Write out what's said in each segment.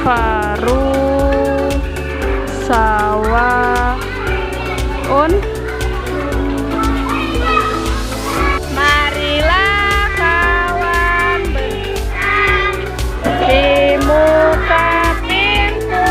Faru Sawaun. Marilah kawan di muka pintu.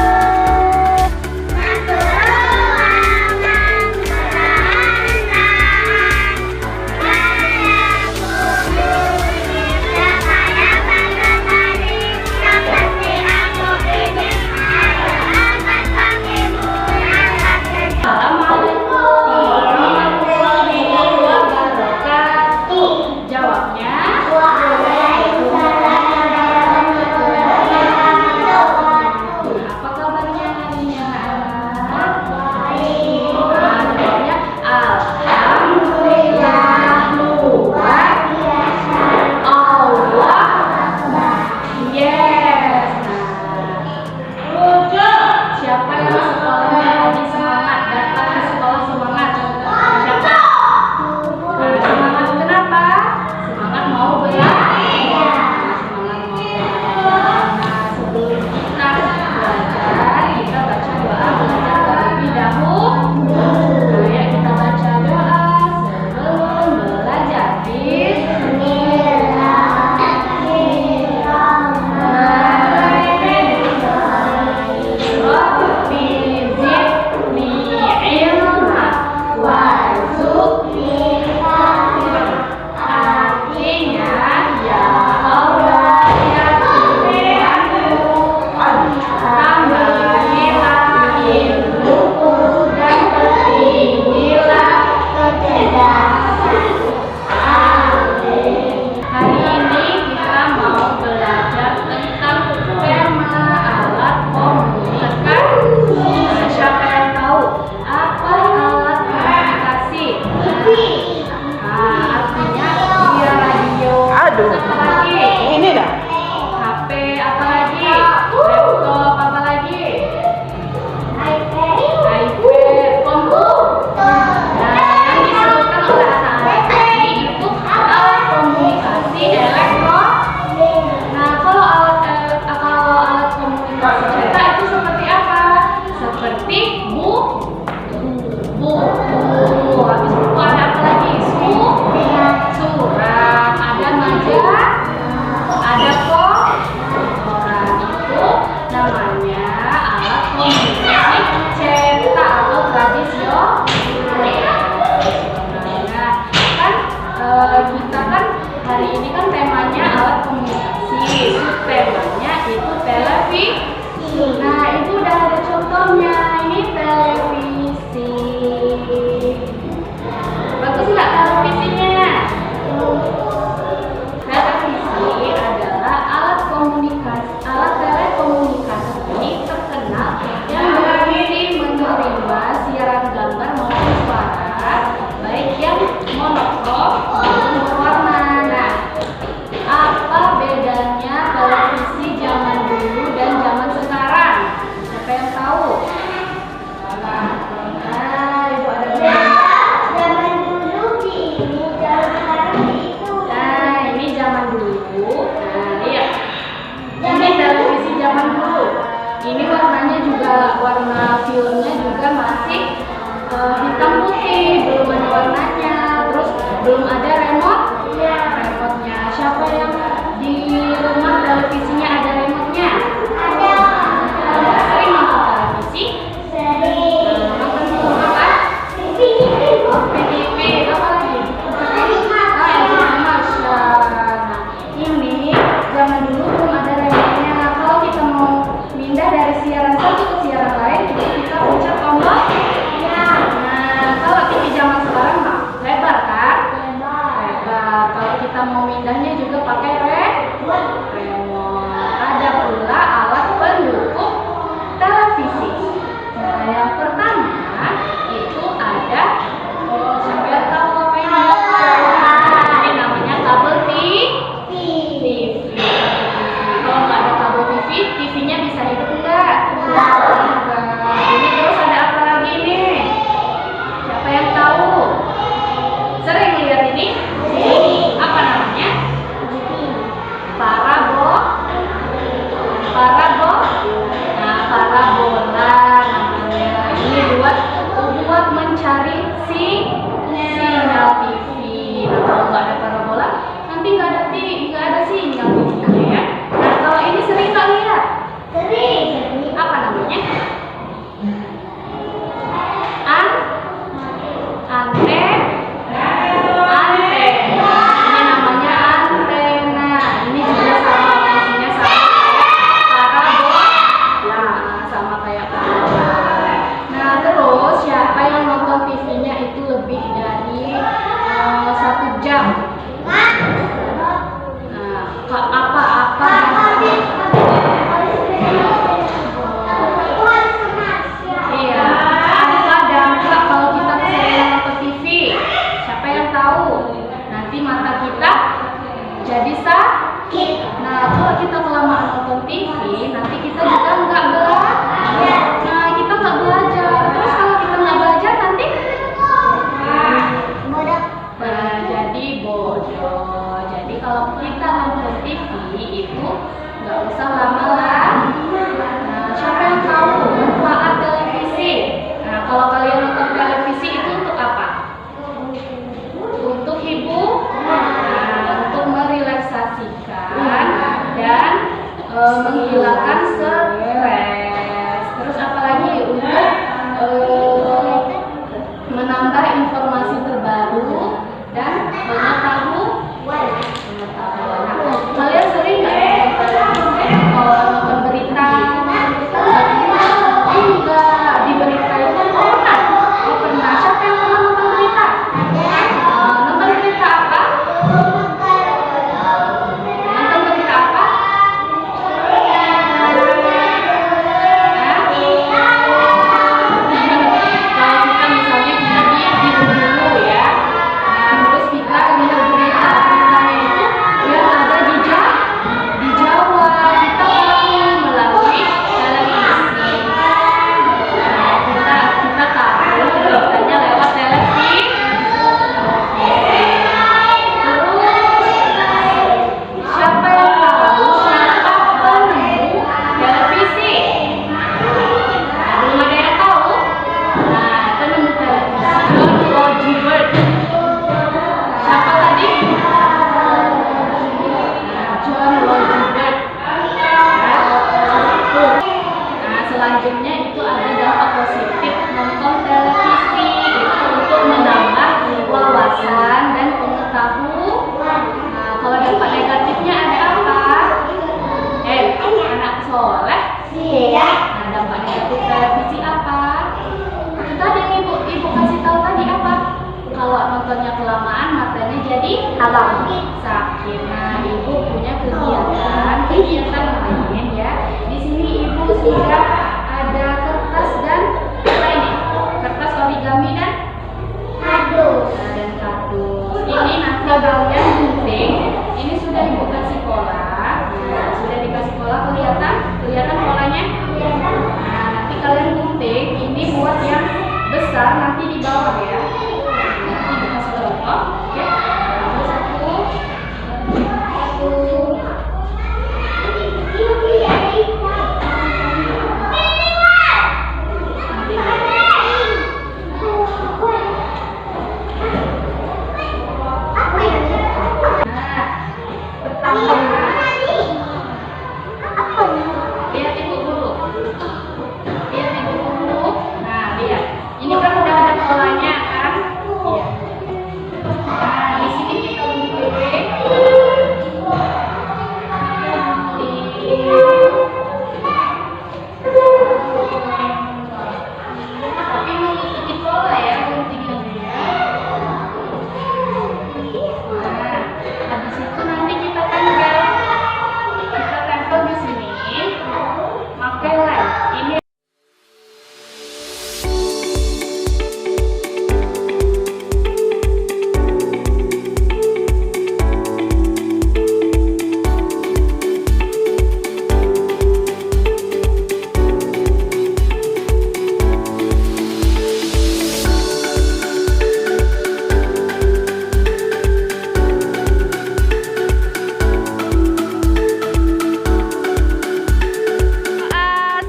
Ini warnanya juga, warna filmnya juga masih hitam putih, belum ada warnanya. Terus belum ada remote-nya. Siapa yang di rumah televisinya ada remote-nya? Ada. Sering nonton televisi? Sering. Nonton film apa? TV. Apa lagi? Ini zaman dulu belum ada remote-nya. Kalau kita mau pindah dari siaran satu ke siaran lain, kita pencet tombol. Nah, kalau TV zaman sekarang mah lebar kan? Lebar. Kalau kita mau mindahnya juga pakai remote. Ada pula alat pendukung televisi. Nah, yang pertama itu ada, sampai tahu apa ini? Ini namanya kabel TV. Kalau nggak ada kabel TV, TV-nya bisa hidup enggak? Ini terus ada apa lagi nih? Siapa yang tahu? Sering lihat ini? Apa namanya? Parabol. Nah, kalau kita kelamaan nonton TV, nanti kita juga nggak belajar. Nah, kita nggak belajar. Terus kalau kita nggak belajar nanti jadi bodoh. Jadi kalau kita nonton TV itu nggak usah lama-lama. Nah, siapa yang tahu manfaat televisi? Nah, kalau kalian nonton televisi itu untuk apa? Untuk hiburan, untuk merelaksasikan dan menghilangkan stres. Terus apalagi untuk menambah informasi terbaru dan pengetahuan. Nah, kalian sering nggak nonton televisi? Kalau nonton berita? Enggak, di berita itu pernah. Oh, pernah. Siapa yang pernah nonton berita? Nonton berita apa? Nonton berita apa? Kalau kita misalnya di dulu ya. Nah, terus kita lihat beritanya itu yang ada di Jawa. Kita tahu melalui televisi. Nah, kita tahu beritanya lewat televisi. Terus siapa yang tahu siapa penemu televisi? Nah, belum ada yang tahu. Nah, penemu televisi John Logie. Siapa tadi? John Logie. Nah, selanjutnya itu ada dampak positif nonton televisi itu untuk menambah wawasan dan pengetahuan. Nah, kalau dampak negatifnya ada apa? Anak soleh. Nah, dampak negatif televisi apa? Itu tadi yang ibu kasih tahu tadi apa? Kalau nontonnya kelamaan matanya jadi sakit. Nah, ibu punya kegiatan lain ya. Di sini ibu sudah ada kertas dan apa ini? Kertas origami dan kardus. Dan kardus. Ini nanti kalian gunting. Ini sudah ibu kasih pola. Nah, sudah dikasih pola, kelihatan polanya. Nah, nanti kalian gunting. Ini buat yang besar nanti di bawah ya. Nanti dikasih contoh. Oke. Satu. Lihat ibu dulu. Nah, lihat. Ini kan udah ada polanya kan? Iya. Nah, di sini kita gunting. Tapi mengikuti pola ya guntingnya. Nah, habis itu nanti kita tempel. Kita tempel di sini. Pakai lem. Ini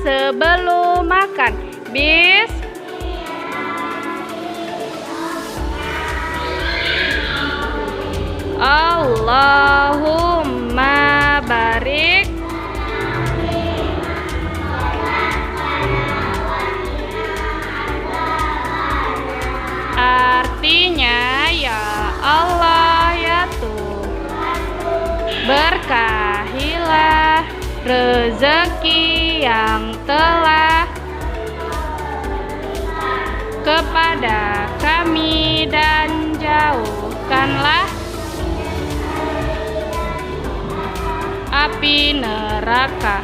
sebelum makan. Allahumma barik. Artinya ya Allah ya Tuhan, berkahilah rezeki yang telah kepada kami dan jauhkanlah api neraka.